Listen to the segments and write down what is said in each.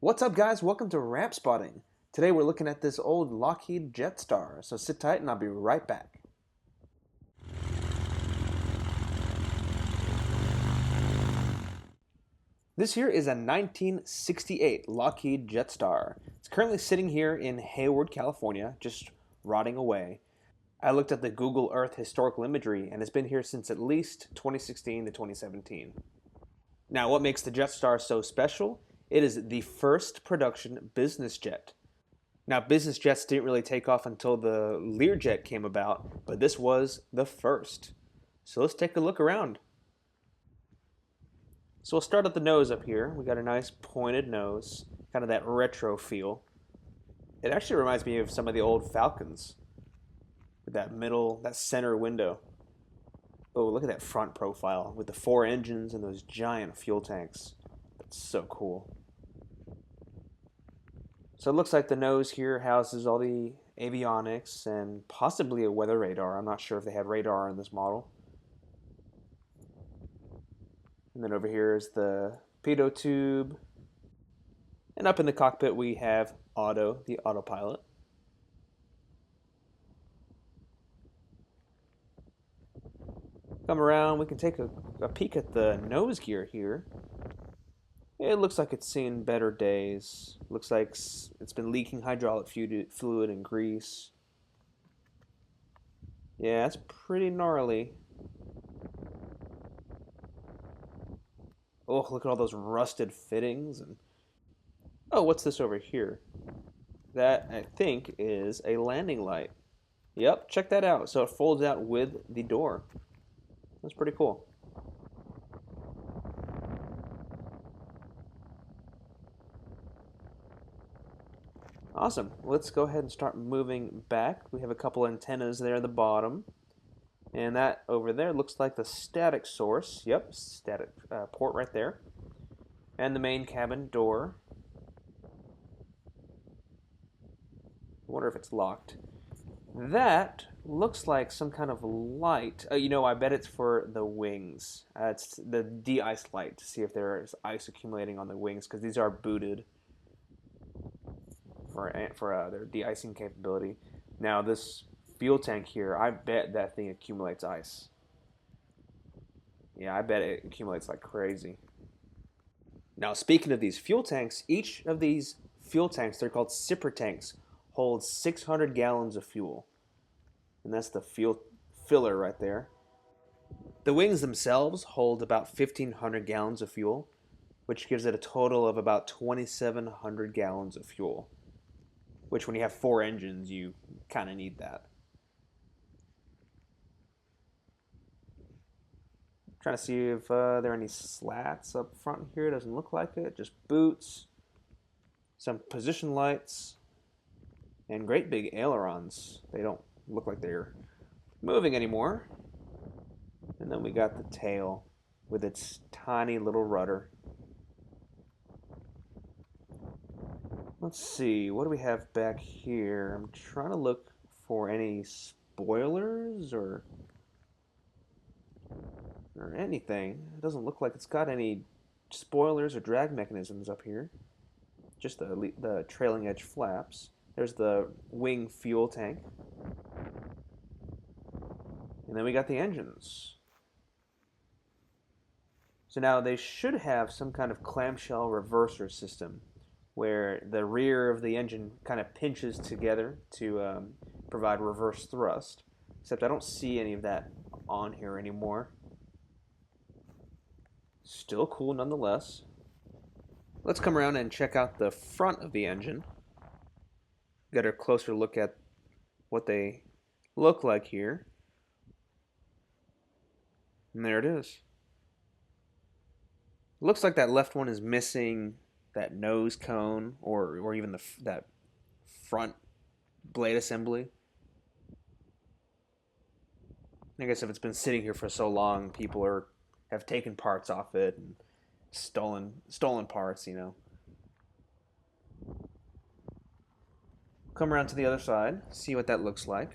What's up, guys? Welcome to Ramp Spotting. Today we're looking at this old Lockheed JetStar, so sit tight and I'll be right back. This here is a 1968 Lockheed JetStar. It's currently sitting here in Hayward, California, just rotting away. I looked at the Google Earth historical imagery and it's been here since at least 2016 to 2017. Now, what makes the JetStar so special? It is the first production business jet. Now, business jets didn't really take off until the Learjet came about, but this was the first. So let's take a look around. So we'll start at the nose up here. We got a nice pointed nose, kind of that retro feel. It actually reminds me of some of the old Falcons with that center window. Oh, look at that front profile with the 4 engines and those giant fuel tanks. That's so cool. So it looks like the nose here houses all the avionics and possibly a weather radar. I'm not sure if they had radar in this model. And then over here is the pitot tube. And up in the cockpit we have the autopilot. Come around, we can take a peek at the nose gear here. It looks like it's seen better days. Looks like it's been leaking hydraulic fluid and grease. Yeah, it's pretty gnarly. Oh, look at all those rusted fittings. And oh, what's this over here? That, I think, is a landing light. Yep, check that out. So it folds out with the door. That's pretty cool. Awesome. Let's go ahead and start moving back. We have a couple antennas there at the bottom. And that over there looks like the static source. Yep, static port right there. And the main cabin door. I wonder if it's locked. That looks like some kind of light. I bet it's for the wings. It's the de-ice light to see if there's ice accumulating on the wings because these are booted for their de-icing capability. Now this fuel tank here, I bet that thing accumulates ice. Yeah, I bet it accumulates like crazy. Now speaking of these fuel tanks, each of these fuel tanks, they're called sipper tanks, holds 600 gallons of fuel. And that's the fuel filler right there. The wings themselves hold about 1,500 gallons of fuel, which gives it a total of about 2,700 gallons of fuel. Which, when you have 4 engines, you kind of need that. Trying to see if there are any slats up front here. Doesn't look like it. Just boots, some position lights, and great big ailerons. They don't look like they're moving anymore. And then we got the tail with its tiny little rudder. Let's see, what do we have back here? I'm trying to look for any spoilers or anything. It doesn't look like it's got any spoilers or drag mechanisms up here. Just the trailing edge flaps. There's the wing fuel tank. And then we got the engines. So now they should have some kind of clamshell reverser system where the rear of the engine kind of pinches together to provide reverse thrust. Except I don't see any of that on here anymore. Still cool nonetheless. Let's come around and check out the front of the engine. Get a closer look at what they look like here. And there it is. Looks like that left one is missing that nose cone or even that front blade assembly. I guess if it's been sitting here for so long, people have taken parts off it and stolen parts, Come around to the other side, see what that looks like.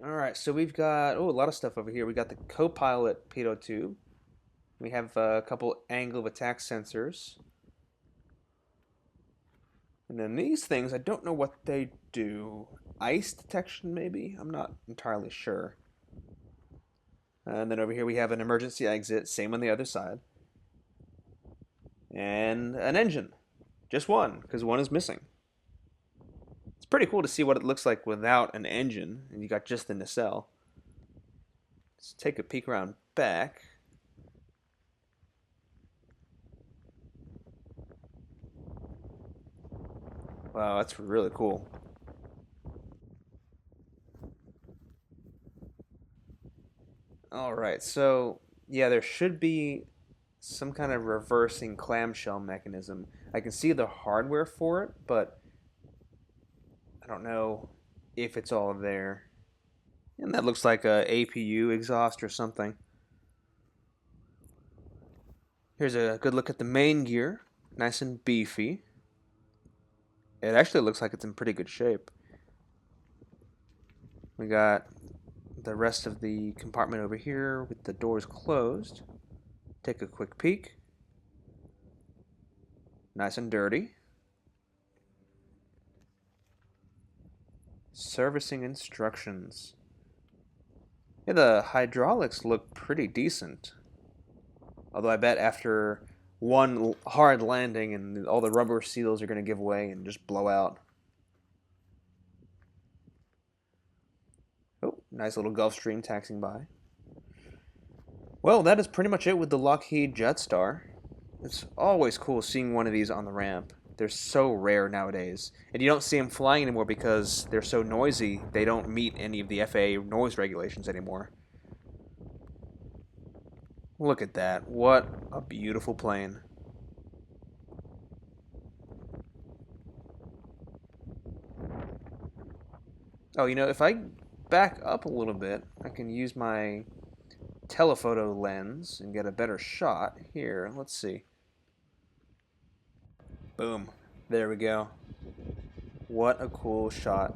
All right, so we've got a lot of stuff over here. We got the co-pilot pitot tube. We have a couple angle of attack sensors. And then these things, I don't know what they do. Ice detection, maybe? I'm not entirely sure. And then over here we have an emergency exit, same on the other side. And an engine. Just one, because one is missing. It's pretty cool to see what it looks like without an engine, and you got just the nacelle. Let's take a peek around back. Wow, that's really cool. All right, so yeah, there should be some kind of reversing clamshell mechanism. I can see the hardware for it, but I don't know if it's all there. And that looks like a APU exhaust or something. Here's a good look at the main gear. Nice and beefy. It actually looks like it's in pretty good shape. We got the rest of the compartment over here with the doors closed. Take a quick peek. Nice and dirty. Servicing instructions. Yeah, the hydraulics look pretty decent. Although I bet after one hard landing and all the rubber seals are going to give way and just blow out. Oh, nice little Gulfstream taxiing by. Well, that is pretty much it with the Lockheed JetStar. It's always cool seeing one of these on the ramp. They're so rare nowadays. And you don't see them flying anymore because they're so noisy, they don't meet any of the FAA noise regulations anymore. Look at that. What a beautiful plane. Oh, if I back up a little bit, I can use my telephoto lens and get a better shot. Here, let's see. Boom. There we go. What a cool shot.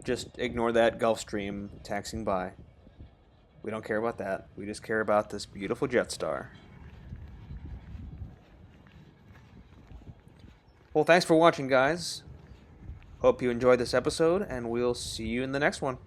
Just ignore that Gulfstream taxiing by. We don't care about that. We just care about this beautiful JetStar. Well, thanks for watching, guys. Hope you enjoyed this episode, and we'll see you in the next one.